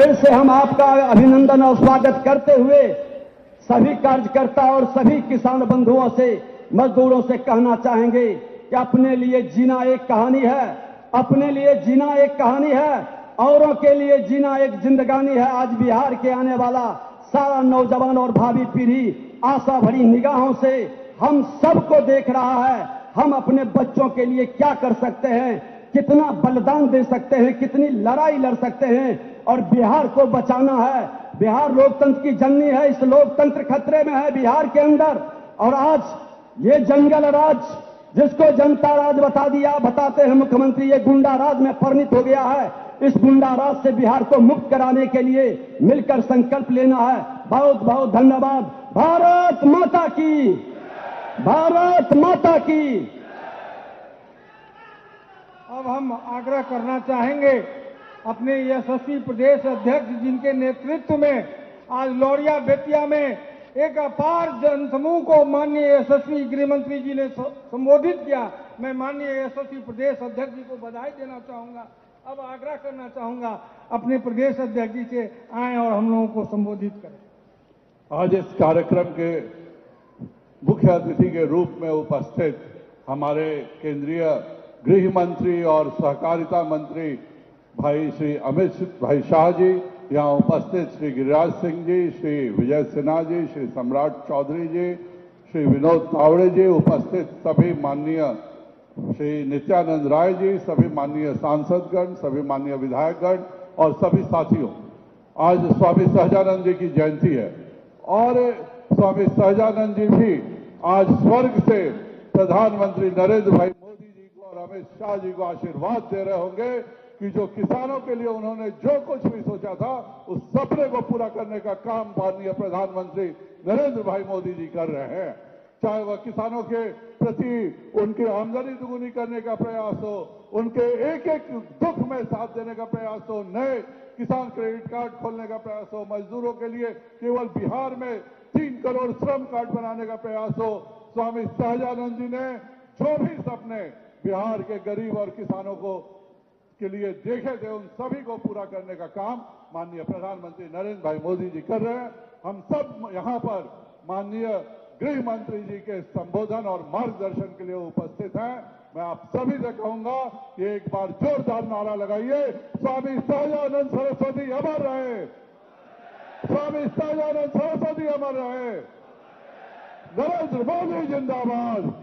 फिर से हम आपका अभिनंदन और स्वागत करते हुए सभी कार्यकर्ता और सभी किसान बंधुओं से, मजदूरों से कहना चाहेंगे कि अपने लिए जीना एक कहानी है, अपने लिए जीना एक कहानी है, औरों के लिए जीना एक जिंदगानी है। आज बिहार के आने वाला सारा नौजवान और भावी पीढ़ी आशा भरी निगाहों से हम सबको देख रहा है। हम अपने बच्चों के लिए क्या कर सकते हैं, कितना बलिदान दे सकते हैं, कितनी लड़ाई लड़ सकते हैं, और बिहार को बचाना है। बिहार लोकतंत्र की जननी है, इस लोकतंत्र खतरे में है बिहार के अंदर। और आज ये जंगल राज, जिसको जनता राज बताते हैं मुख्यमंत्री, ये गुंडा राज में परिणत हो गया है। इस गुंडा राज से बिहार को मुक्त कराने के लिए मिलकर संकल्प लेना है। बहुत बहुत धन्यवाद। भारत माता की, भारत माता की। अब हम आग्रह करना चाहेंगे अपने यशस्वी प्रदेश अध्यक्ष, जिनके नेतृत्व में आज लौरिया बेतिया में एक अपार जनसमूह को माननीय यशस्वी गृह मंत्री जी ने संबोधित किया। मैं माननीय यशस्वी प्रदेश अध्यक्ष जी को बधाई देना चाहूंगा। अब आग्रह करना चाहूंगा अपने प्रदेश अध्यक्ष जी से आए और हम लोगों को संबोधित करें। आज इस कार्यक्रम के मुख्य अतिथि के रूप में उपस्थित हमारे केंद्रीय गृह मंत्री और सहकारिता मंत्री भाई श्री अमित भाई शाह जी, यहाँ उपस्थित श्री गिरिराज सिंह जी, श्री विजय सिन्हा जी, श्री सम्राट चौधरी जी, श्री विनोद तावड़े जी, उपस्थित सभी माननीय श्री नित्यानंद राय जी, सभी माननीय सांसदगण, सभी माननीय विधायकगण और सभी साथियों, आज स्वामी सहजानंद जी की जयंती है और स्वामी सहजानंद जी भी आज स्वर्ग से प्रधानमंत्री नरेंद्र भाई मोदी जी को और अमित शाह जी को आशीर्वाद दे रहे होंगे कि जो किसानों के लिए उन्होंने जो कुछ भी सोचा था उस सपने को पूरा करने का काम माननीय प्रधानमंत्री नरेंद्र भाई मोदी जी कर रहे हैं। चाहे वह किसानों के प्रति उनकी आमदनी दुगुनी करने का प्रयास हो, उनके एक एक दुख में साथ देने का प्रयास हो, नए किसान क्रेडिट कार्ड खोलने का प्रयास हो, मजदूरों के लिए केवल बिहार में 3 करोड़ श्रम कार्ड बनाने का प्रयास हो। स्वामी सहजानंद जी ने जो भी सपने बिहार के गरीब और किसानों को के लिए देखे थे, उन सभी को पूरा करने का काम माननीय प्रधानमंत्री नरेंद्र भाई मोदी जी कर रहे हैं। हम सब यहाँ पर माननीय गृह मंत्री जी के संबोधन और मार्गदर्शन के लिए उपस्थित हैं। मैं आप सभी से कहूंगा कि एक बार जोरदार नारा लगाइए, स्वामी सहजानंद सरस्वती अमर रहे, स्वामी सहजानंद सरस्वती अमर रहे, नरेंद्र मोदी जिंदाबाद,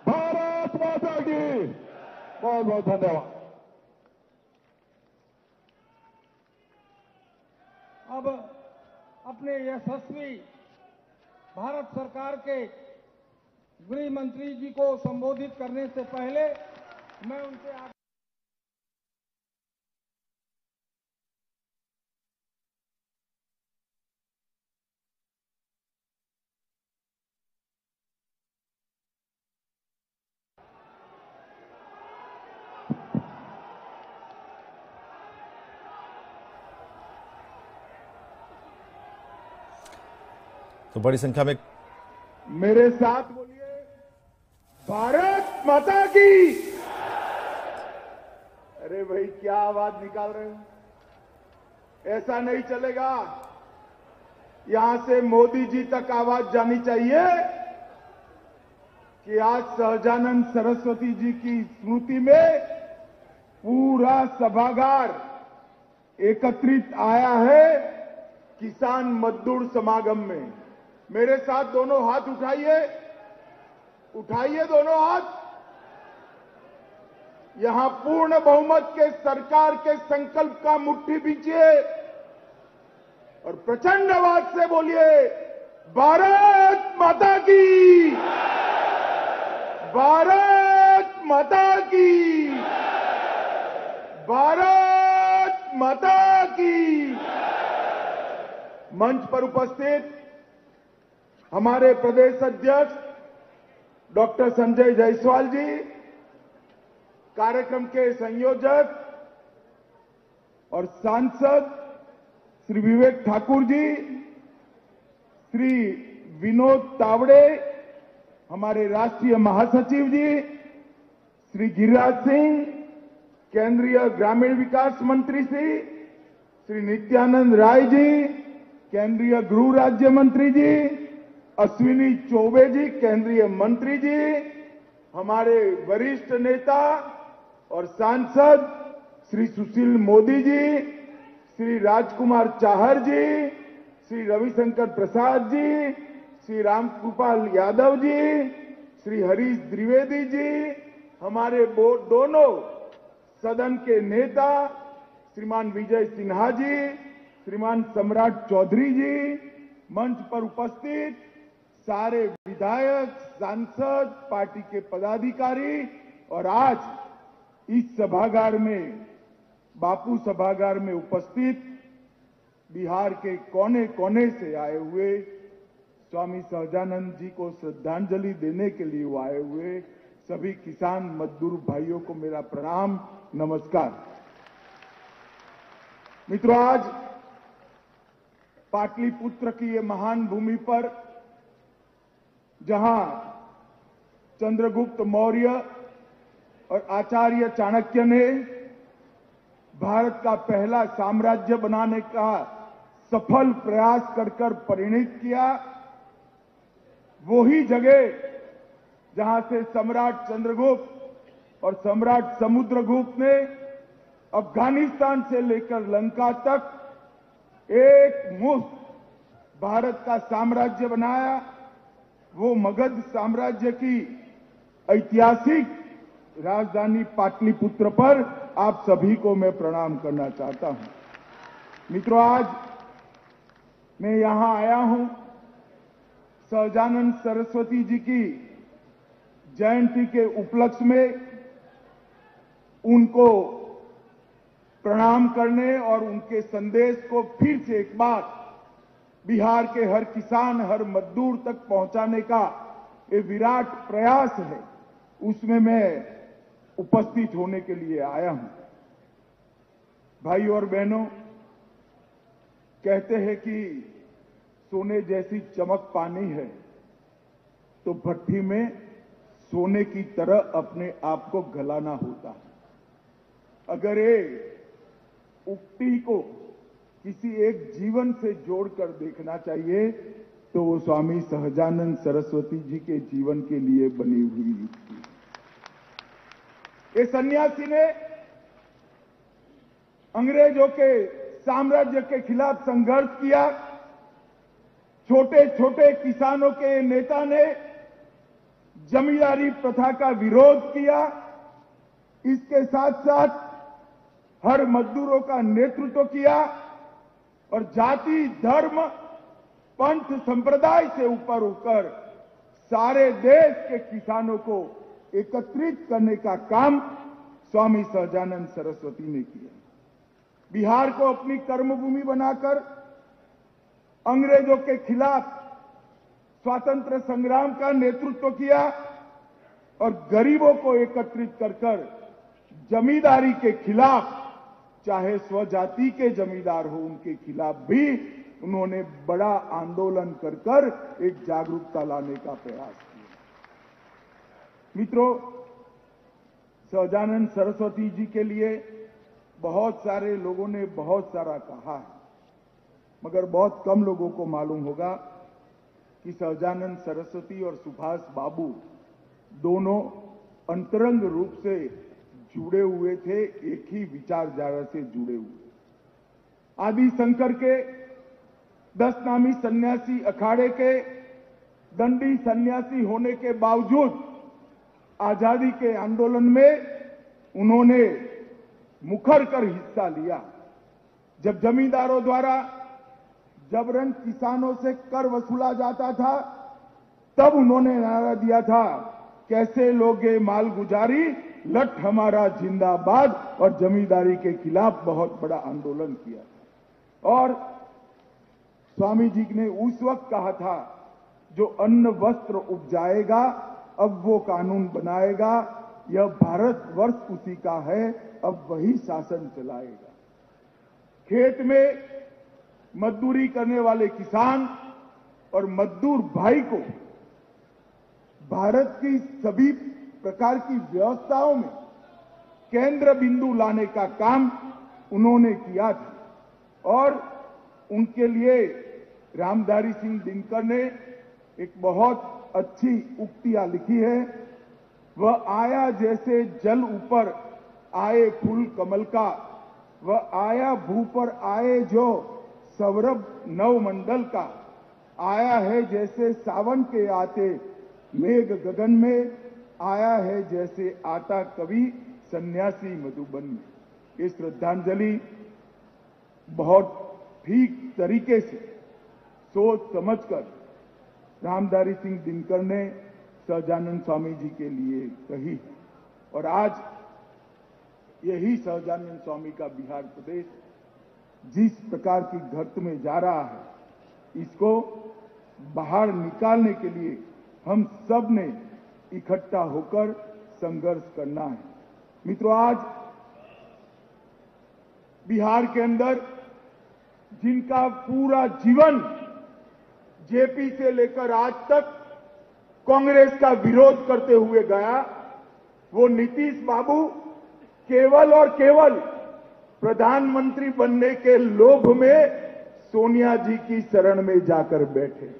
भारत माता की। बहुत बहुत धन्यवाद। अब अपने यशस्वी भारत सरकार के गृह मंत्री जी को संबोधित करने से पहले मैं उनसे तो बड़ी संख्या में मेरे साथ बोलिए, भारत माता की। अरे भाई क्या आवाज निकाल रहे हो, ऐसा नहीं चलेगा। यहां से मोदी जी तक आवाज जानी चाहिए कि आज सहजानंद सरस्वती जी की स्मृति में पूरा सभागार एकत्रित आया है किसान मजदूर समागम में। मेरे साथ दोनों हाथ उठाइए, उठाइए दोनों हाथ। यहां पूर्ण बहुमत के सरकार के संकल्प का मुट्ठी बींचिए और प्रचंड आवाज से बोलिए, भारत माता की, भारत माता की, भारत माता की। मंच पर उपस्थित हमारे प्रदेश अध्यक्ष डॉक्टर संजय जायसवाल जी, कार्यक्रम के संयोजक और सांसद श्री विवेक ठाकुर जी, श्री विनोद तावड़े, हमारे राष्ट्रीय महासचिव जी, श्री गिरिराज सिंह, केंद्रीय ग्रामीण विकास मंत्री श्री, श्री नित्यानंद राय जी, केंद्रीय गृह राज्य मंत्री जी, अश्विनी चौबे जी, केंद्रीय मंत्री जी, हमारे वरिष्ठ नेता और सांसद श्री सुशील मोदी जी, श्री राजकुमार चाहर जी, श्री रविशंकर प्रसाद जी, श्री रामकृपाल यादव जी, श्री हरीश द्विवेदी जी, हमारे दोनों सदन के नेता श्रीमान विजय सिन्हा जी, श्रीमान सम्राट चौधरी जी, मंच पर उपस्थित सारे विधायक, सांसद, पार्टी के पदाधिकारी और आज इस सभागार में, बापू सभागार में उपस्थित बिहार के कोने कोने से आए हुए स्वामी सहजानंद जी को श्रद्धांजलि देने के लिए आए हुए सभी किसान मजदूर भाइयों को मेरा प्रणाम, नमस्कार। मित्रों, आज पाटलिपुत्र की ये महान भूमि पर जहां चंद्रगुप्त मौर्य और आचार्य चाणक्य ने भारत का पहला साम्राज्य बनाने का सफल प्रयास कर परिणित किया, वो ही जगह जहां से सम्राट चंद्रगुप्त और सम्राट समुद्रगुप्त ने अफगानिस्तान से लेकर लंका तक एक मुश्त भारत का साम्राज्य बनाया। वो मगध साम्राज्य की ऐतिहासिक राजधानी पाटलिपुत्र पर आप सभी को मैं प्रणाम करना चाहता हूं। मित्रों, आज मैं यहां आया हूं सहजानंद सरस्वती जी की जयंती के उपलक्ष्य में उनको प्रणाम करने और उनके संदेश को फिर से एक बार बिहार के हर किसान, हर मजदूर तक पहुंचाने का ये विराट प्रयास है, उसमें मैं उपस्थित होने के लिए आया हूं। भाइयों और बहनों, कहते हैं कि सोने जैसी चमक पानी है तो भट्ठी में सोने की तरह अपने आप को गलाना होता है। अगर ये उक्ति को किसी एक जीवन से जोड़कर देखना चाहिए तो वो स्वामी सहजानंद सरस्वती जी के जीवन के लिए बनी हुई थी। ये सन्यासी ने अंग्रेजों के साम्राज्य के खिलाफ संघर्ष किया। छोटे छोटे किसानों के नेता ने जमींदारी प्रथा का विरोध किया। इसके साथ साथ हर मजदूरों का नेतृत्व किया और जाति, धर्म, पंथ, संप्रदाय से ऊपर उठकर सारे देश के किसानों को एकत्रित करने का काम स्वामी सहजानंद सरस्वती ने किया। बिहार को अपनी कर्मभूमि बनाकर अंग्रेजों के खिलाफ स्वातंत्र संग्राम का नेतृत्व किया और गरीबों को एकत्रित कर जमींदारी के खिलाफ, चाहे स्वजाति के जमींदार हो, उनके खिलाफ भी उन्होंने बड़ा आंदोलन कर एक जागरूकता लाने का प्रयास किया। मित्रों, सहजानंद सरस्वती जी के लिए बहुत सारे लोगों ने बहुत सारा कहा है, मगर बहुत कम लोगों को मालूम होगा कि सहजानंद सरस्वती और सुभाष बाबू दोनों अंतरंग रूप से जुड़े हुए थे, एक ही विचारधारा से जुड़े हुए। आदि शंकर के 10 नामी सन्यासी अखाड़े के दंडी सन्यासी होने के बावजूद आजादी के आंदोलन में उन्होंने मुखर कर हिस्सा लिया। जब जमींदारों द्वारा जबरन किसानों से कर वसूला जाता था, तब उन्होंने नारा दिया था, कैसे लोगे माल गुजारी, लठ हमारा जिंदाबाद, और जमींदारी के खिलाफ बहुत बड़ा आंदोलन किया। और स्वामी जी ने उस वक्त कहा था, जो अन्न वस्त्र उपजाएगा अब वो कानून बनाएगा, यह भारतवर्ष उसी का है, अब वही शासन चलाएगा। खेत में मजदूरी करने वाले किसान और मजदूर भाई को भारत की सभी प्रकार की व्यवस्थाओं में केंद्र बिंदु लाने का काम उन्होंने किया था। और उनके लिए रामधारी सिंह दिनकर ने एक बहुत अच्छी उक्तियां लिखी है। वह आया जैसे जल ऊपर आए फूल कमल का, वह आया भू पर आए जो सौरभ नवमंडल का, आया है जैसे सावन के आते मेघ गगन में, आया है जैसे आता कवि सन्यासी मधुबन में। ये श्रद्धांजलि बहुत ठीक तरीके से सोच समझकर रामधारी सिंह दिनकर ने सहजानंद स्वामी जी के लिए कही और आज यही सहजानंद स्वामी का बिहार प्रदेश जिस प्रकार की गर्त में जा रहा है, इसको बाहर निकालने के लिए हम सब ने इकट्ठा होकर संघर्ष करना है। मित्रों, आज बिहार के अंदर जिनका पूरा जीवन जेपी से लेकर आज तक कांग्रेस का विरोध करते हुए गया, वो नीतीश बाबू केवल और केवल प्रधानमंत्री बनने के लोभ में सोनिया जी की शरण में जाकर बैठे।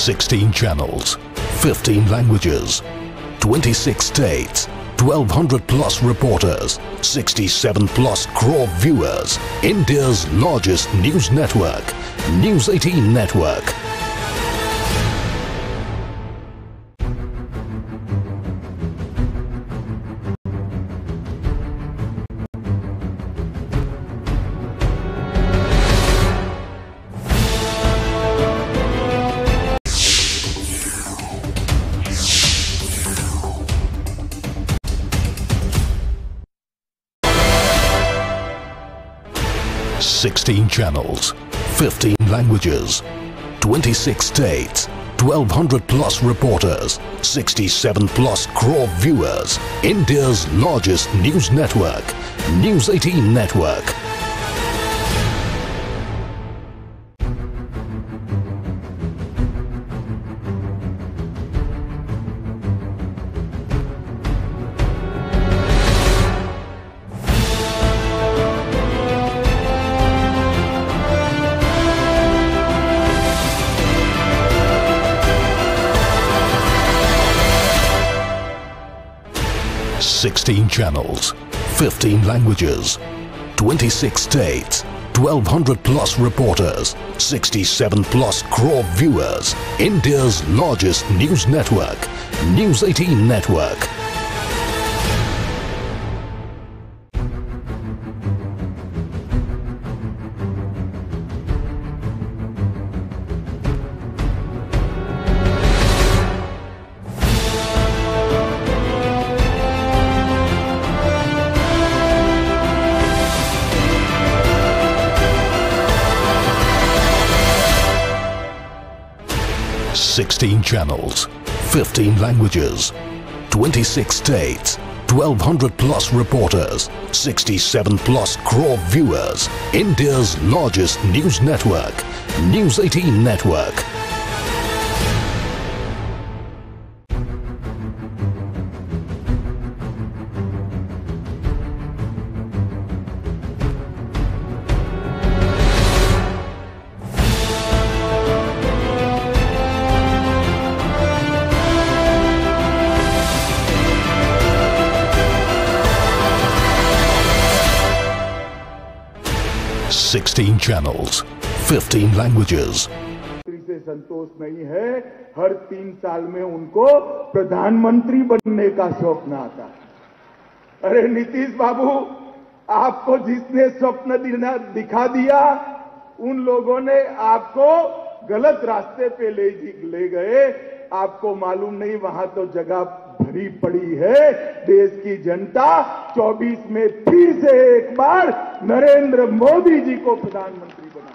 Sixteen channels, 15 languages, 26 states, 1,200 plus reporters, 67 plus crore viewers. India's largest news network, News 18 Network. Sixteen channels, 15 languages, 26 states, 1,200 plus reporters, 67 plus crore viewers. India's largest news network, News 18 Network. Sixteen channels, 15 languages, 26 states, 1,200 plus reporters, 67 plus crore viewers. India's largest news network, News 18 Network. Sixteen channels, 15 languages, 26 states, 1,200 plus reporters, 67 plus crore viewers. India's largest news network, News 18 Network. Sixteen channels, 15 languages. से संतोष नहीं है, हर 3 साल में उनको प्रधानमंत्री बनने का स्वप्न आता है। अरे नीतीश बाबू, आपको जिसने स्वप्न दिखा दिया, उन लोगों ने आपको गलत रास्ते पे ले गए। आपको मालूम नहीं, वहां तो जगह भरी पड़ी है। देश की जनता 24 में फिर से एक बार नरेंद्र मोदी जी को प्रधानमंत्री बनाने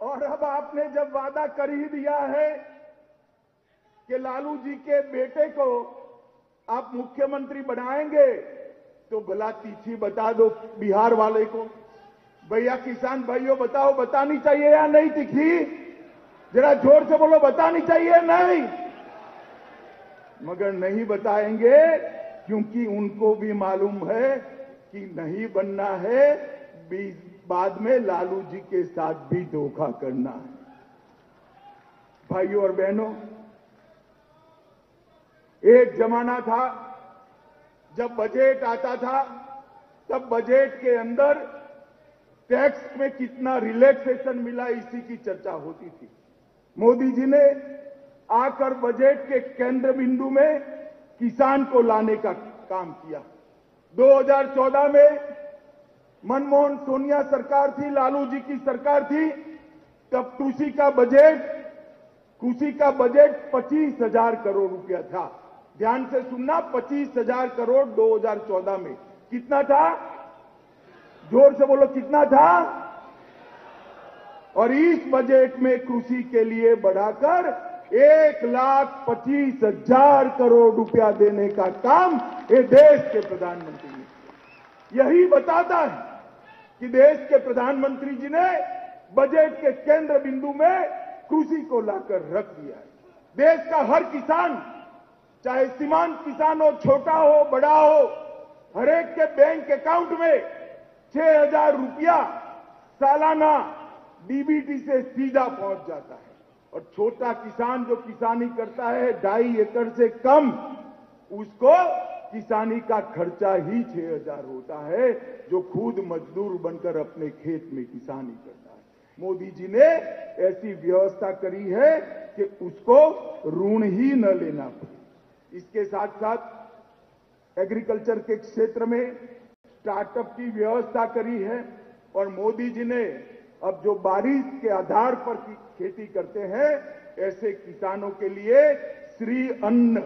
और अब आपने जब वादा कर ही दिया है कि लालू जी के बेटे को आप मुख्यमंत्री बनाएंगे तो भला तिथि बता दो बिहार वाले को। भैया किसान भाइयों बताओ, बतानी चाहिए या नहीं तिथि? जरा जोर से बोलो, बतानी चाहिए नहीं? मगर नहीं बताएंगे क्योंकि उनको भी मालूम है कि नहीं बनना है, बाद में लालू जी के साथ भी धोखा करना है। भाइयों और बहनों, एक जमाना था जब बजट आता था, तब बजट के अंदर टैक्स में कितना रिलैक्सेशन मिला इसी की चर्चा होती थी। मोदी जी ने आकर बजट के केंद्र बिंदु में किसान को लाने का काम किया। 2014 में मनमोहन सोनिया सरकार थी, लालू जी की सरकार थी, तब कृषि का बजट 25,000 करोड़ रुपया था। ध्यान से सुनना, 25,000 करोड़ 2014 में। कितना था? जोर से बोलो, कितना था? और इस बजट में कृषि के लिए बढ़ाकर 1,25,000 करोड़ रुपया देने का काम ये देश के प्रधानमंत्री ने। यही बताता है कि देश के प्रधानमंत्री जी ने बजट के केंद्र बिंदु में कृषि को लाकर रख दिया है। देश का हर किसान, चाहे सीमांत किसान हो, छोटा हो, बड़ा हो, हर एक के बैंक अकाउंट में 6,000 रुपया सालाना डीबीटी से सीधा पहुंच जाता है। और छोटा किसान जो किसानी करता है 2.5 एकड़ से कम, उसको किसानी का खर्चा ही 6,000 होता है, जो खुद मजदूर बनकर अपने खेत में किसानी करता है। मोदी जी ने ऐसी व्यवस्था करी है कि उसको ऋण ही न लेना पड़े। इसके साथ साथ एग्रीकल्चर के क्षेत्र में स्टार्टअप की व्यवस्था करी है। और मोदी जी ने अब जो बारिश के आधार पर खेती करते हैं, ऐसे किसानों के लिए श्री अन्न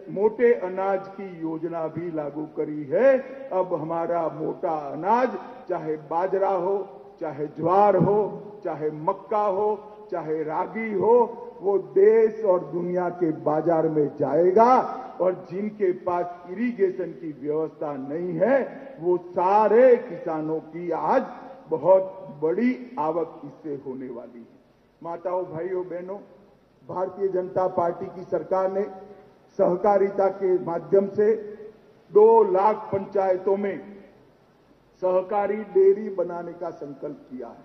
मोटे अनाज की योजना भी लागू करी है। अब हमारा मोटा अनाज, चाहे बाजरा हो, चाहे ज्वार हो, चाहे मक्का हो, चाहे रागी हो, वो देश और दुनिया के बाजार में जाएगा। और जिनके पास इरिगेशन की व्यवस्था नहीं है, वो सारे किसानों की आज बहुत बड़ी आवक इससे होने वाली है। माताओं, भाइयों, बहनों, भारतीय जनता पार्टी की सरकार ने सहकारिता के माध्यम से 2 लाख पंचायतों में सहकारी डेयरी बनाने का संकल्प किया है।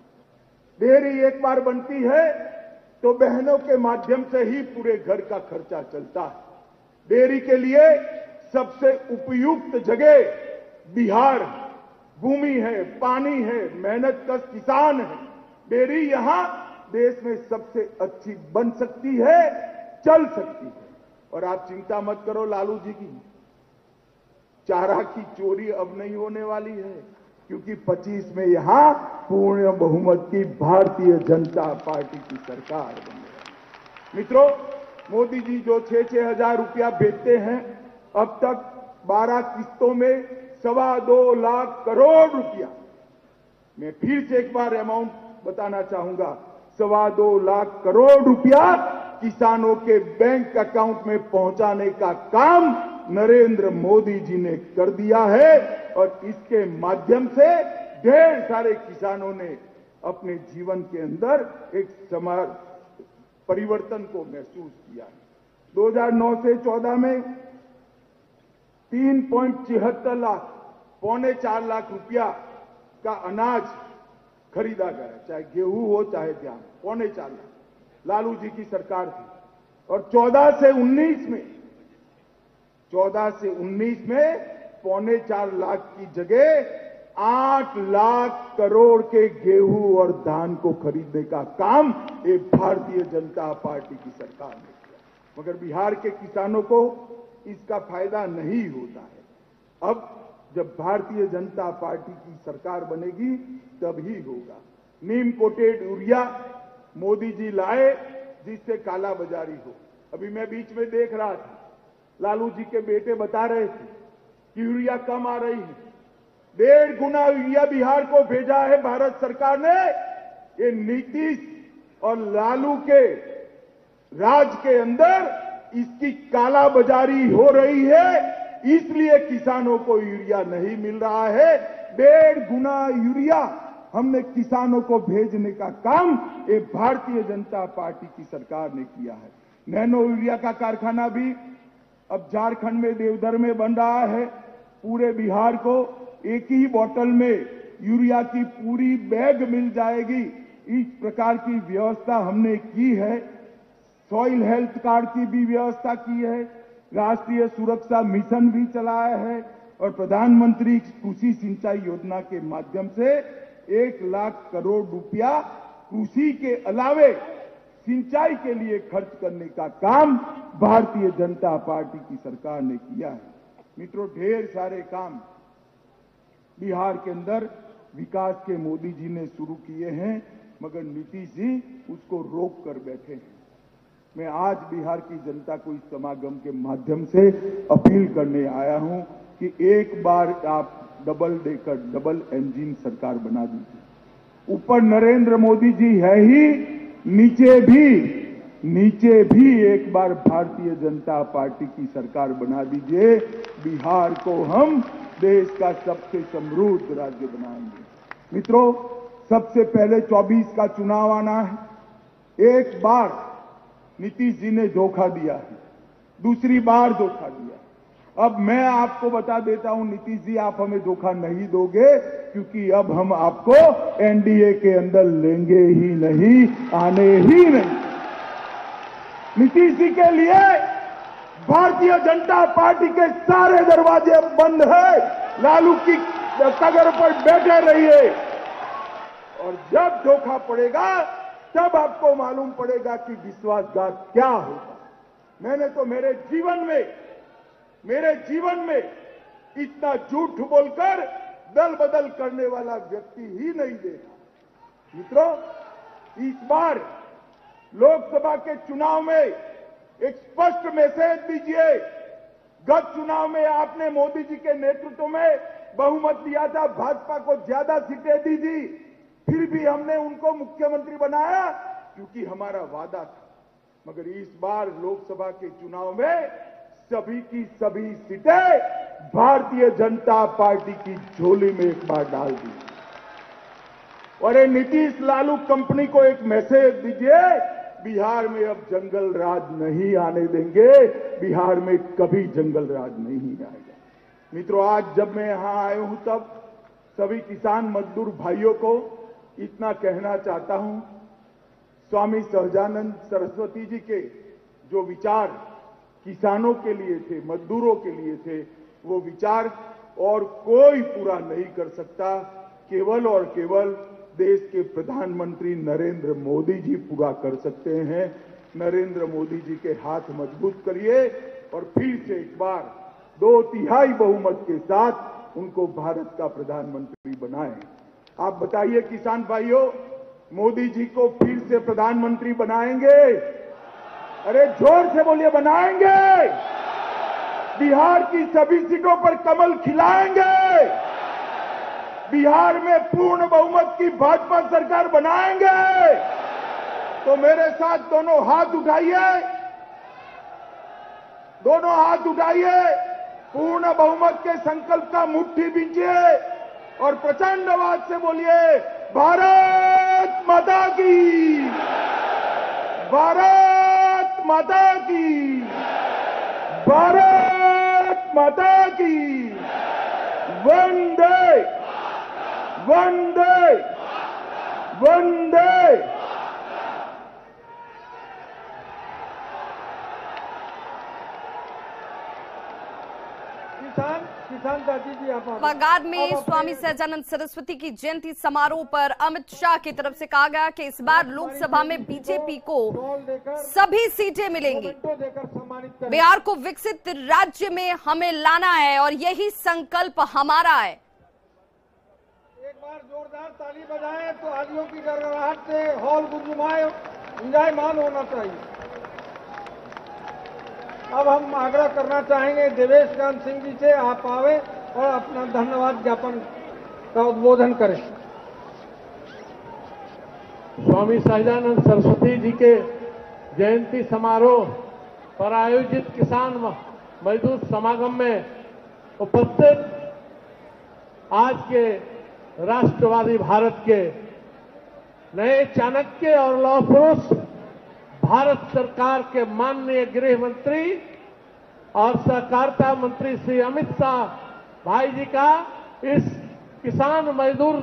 डेयरी एक बार बनती है तो बहनों के माध्यम से ही पूरे घर का खर्चा चलता है। डेयरी के लिए सबसे उपयुक्त जगह बिहार, भूमि है, पानी है, मेहनतकश किसान है। डेयरी यहां देश में सबसे अच्छी बन सकती है, चल सकती है। और आप चिंता मत करो लालू जी की, चारा की चोरी अब नहीं होने वाली है, क्योंकि 25 में यहां पूर्ण बहुमत की भारतीय जनता पार्टी की सरकार बन रही। मित्रों, मोदी जी जो 6-6 हजार रुपया भेजते हैं, अब तक 12 किस्तों में 2.25 लाख करोड़ रुपया, मैं फिर से एक बार अमाउंट बताना चाहूंगा, 2.25 लाख करोड़ रुपया किसानों के बैंक अकाउंट में पहुंचाने का काम नरेंद्र मोदी जी ने कर दिया है। और इसके माध्यम से ढेर सारे किसानों ने अपने जीवन के अंदर एक परिवर्तन को महसूस किया है। 2009 से 14 में 3.76 लाख, 3.25 लाख रुपया का अनाज खरीदा गया, चाहे गेहूं हो चाहे धान, 3.25 लाख लालू जी की सरकार थी। और 14 से 19 में 4.25 लाख की जगह 8 लाख करोड़ के गेहूं और धान को खरीदने का काम ये भारतीय जनता पार्टी की सरकार ने किया। मगर बिहार के किसानों को इसका फायदा नहीं होता है। अब जब भारतीय जनता पार्टी की सरकार बनेगी तभी होगा। नीम कोटेड यूरिया मोदी जी लाए जिससे काला बाजारी हो। अभी मैं बीच में देख रहा था, लालू जी के बेटे बता रहे थे कि यूरिया कम आ रही है। 1.5 गुना यूरिया बिहार को भेजा है भारत सरकार ने। ये नीतीश और लालू के राज के अंदर इसकी काला बाजारी हो रही है, इसलिए किसानों को यूरिया नहीं मिल रहा है। 1.5 गुना यूरिया हमने किसानों को भेजने का काम ये भारतीय जनता पार्टी की सरकार ने किया है। नैनो यूरिया का कारखाना भी अब झारखंड में देवधर में बन रहा है। पूरे बिहार को एक ही बोतल में यूरिया की पूरी बैग मिल जाएगी, इस प्रकार की व्यवस्था हमने की है। सॉइल हेल्थ कार्ड की भी व्यवस्था की है, राष्ट्रीय सुरक्षा मिशन भी चलाया है और प्रधानमंत्री कृषि सिंचाई योजना के माध्यम से 1 लाख करोड़ रुपया कृषि के अलावे सिंचाई के लिए खर्च करने का काम भारतीय जनता पार्टी की सरकार ने किया है। मित्रों, ढेर सारे काम बिहार के अंदर विकास के मोदी जी ने शुरू किए हैं, मगर नीतीश जी उसको रोक कर बैठे हैं। मैं आज बिहार की जनता को इस समागम के माध्यम से अपील करने आया हूं कि एक बार आप डबल डेकर डबल इंजन सरकार बना दीजिए। ऊपर नरेंद्र मोदी जी है ही, नीचे भी एक बार भारतीय जनता पार्टी की सरकार बना दीजिए। बिहार को हम देश का सबसे समृद्ध राज्य बनाएंगे। मित्रों, सबसे पहले 24 का चुनाव आना है। एक बार नीतीश जी ने धोखा दिया है, दूसरी बार धोखा दिया। अब मैं आपको बता देता हूं, नीतीश जी आप हमें धोखा नहीं दोगे, क्योंकि अब हम आपको एनडीए के अंदर लेंगे ही नहीं, आने ही नहीं। नीतीश जी के लिए भारतीय जनता पार्टी के सारे दरवाजे बंद है। लालू की कगर पर बैठे रहिए और जब धोखा पड़ेगा तब आपको मालूम पड़ेगा कि विश्वासघात क्या होगा। मैंने तो मेरे जीवन में इतना झूठ बोलकर दल बदल करने वाला व्यक्ति ही नहीं देखा। मित्रों, इस बार लोकसभा के चुनाव में एक स्पष्ट मैसेज दीजिए। गत चुनाव में आपने मोदी जी के नेतृत्व में बहुमत दिया था, भाजपा को ज्यादा सीटें दी थी, फिर भी हमने उनको मुख्यमंत्री बनाया क्योंकि हमारा वादा था। मगर इस बार लोकसभा के चुनाव में सभी की सभी सीटें भारतीय जनता पार्टी की झोली में एक बार डाल दी। और ये नीतीश लालू कंपनी को एक मैसेज दीजिए, बिहार में अब जंगल राज नहीं आने देंगे, बिहार में कभी जंगल राज नहीं आएगा। मित्रों, आज जब मैं यहां आया हूं तब सभी किसान मजदूर भाइयों को इतना कहना चाहता हूं, स्वामी सहजानंद सरस्वती जी के जो विचार किसानों के लिए थे, मजदूरों के लिए थे, वो विचार और कोई पूरा नहीं कर सकता, केवल और केवल देश के प्रधानमंत्री नरेंद्र मोदी जी पूरा कर सकते हैं। नरेंद्र मोदी जी के हाथ मजबूत करिए और फिर से एक बार 2/3 बहुमत के साथ उनको भारत का प्रधानमंत्री बनाएं। आप बताइए किसान भाइयों, मोदी जी को फिर से प्रधानमंत्री बनाएंगे? अरे जोर से बोलिए, बनाएंगे? बिहार की सभी सीटों पर कमल खिलाएंगे? बिहार में पूर्ण बहुमत की भाजपा सरकार बनाएंगे? तो मेरे साथ दोनों हाथ उठाइए, पूर्ण बहुमत के संकल्प का मुट्ठी बींचिए और प्रचंड आवाज से बोलिए, भारत माता की, भारत माता की, भारत माता की, वंदे वंदे वंदे। किसान दादी जी, आप बगाद में स्वामी सहजानंद सरस्वती की जयंती समारोह पर अमित शाह की तरफ से कहा गया कि इस बार लोकसभा में बीजेपी को सभी सीटें मिलेंगी। बिहार को विकसित राज्य में हमें लाना है और यही संकल्प हमारा है। एक बार जोरदार ताली बजाएं तो आदियों की गड़गड़ाहट से हॉल गुंजायमान होना चाहिए। अब हम आग्रह करना चाहेंगे देवेश कांत सिंह जी से, आप आवे और अपना धन्यवाद ज्ञापन का उद्बोधन करें। स्वामी सहजानंद सरस्वती जी के जयंती समारोह पर आयोजित किसान मजदूर समागम में उपस्थित आज के राष्ट्रवादी भारत के नए चाणक्य और लौह पुरुष भारत सरकार के माननीय गृह मंत्री और सहकारिता मंत्री श्री अमित शाह भाई जी का इस किसान मजदूर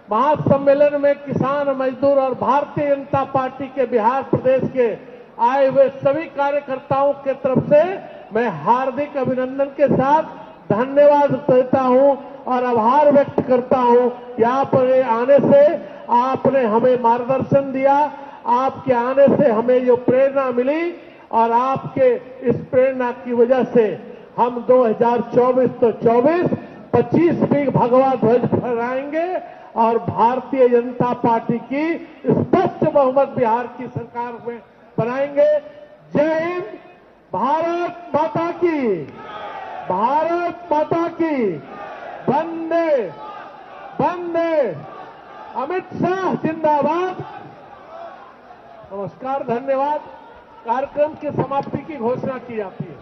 महासम्मेलन में किसान मजदूर और भारतीय जनता पार्टी के बिहार प्रदेश के आए हुए सभी कार्यकर्ताओं के तरफ से मैं हार्दिक अभिनंदन के साथ धन्यवाद देता हूं और आभार व्यक्त करता हूं। यहाँ पर आने से आपने हमें मार्गदर्शन दिया, आपके आने से हमें जो प्रेरणा मिली और आपके इस प्रेरणा की वजह से हम 2024 तो 25 भी भगवा ध्वज फहराएंगे और भारतीय जनता पार्टी की स्पष्ट बहुमत बिहार की सरकार में बनाएंगे। जय हिंद, भारत माता की, भारत माता की, वंदे वंदे, अमित शाह जिंदाबाद। नमस्कार, धन्यवाद। कार्यक्रम की समाप्ति की घोषणा की जाती है।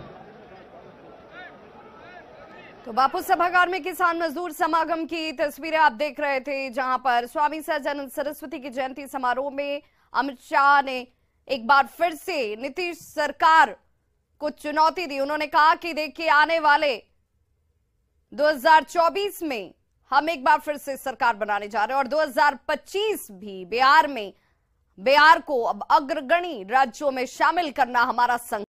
तो बापू सभागार में किसान मजदूर समागम की तस्वीरें आप देख रहे थे, जहां पर स्वामी सहजानंद सरस्वती की जयंती समारोह में अमित शाह ने एक बार फिर से नीतीश सरकार को चुनौती दी। उन्होंने कहा कि देखिए, आने वाले 2024 में हम एक बार फिर से सरकार बनाने जा रहे हैं और 2025 भी बिहार को अब अग्रगणी राज्यों में शामिल करना हमारा संकल्प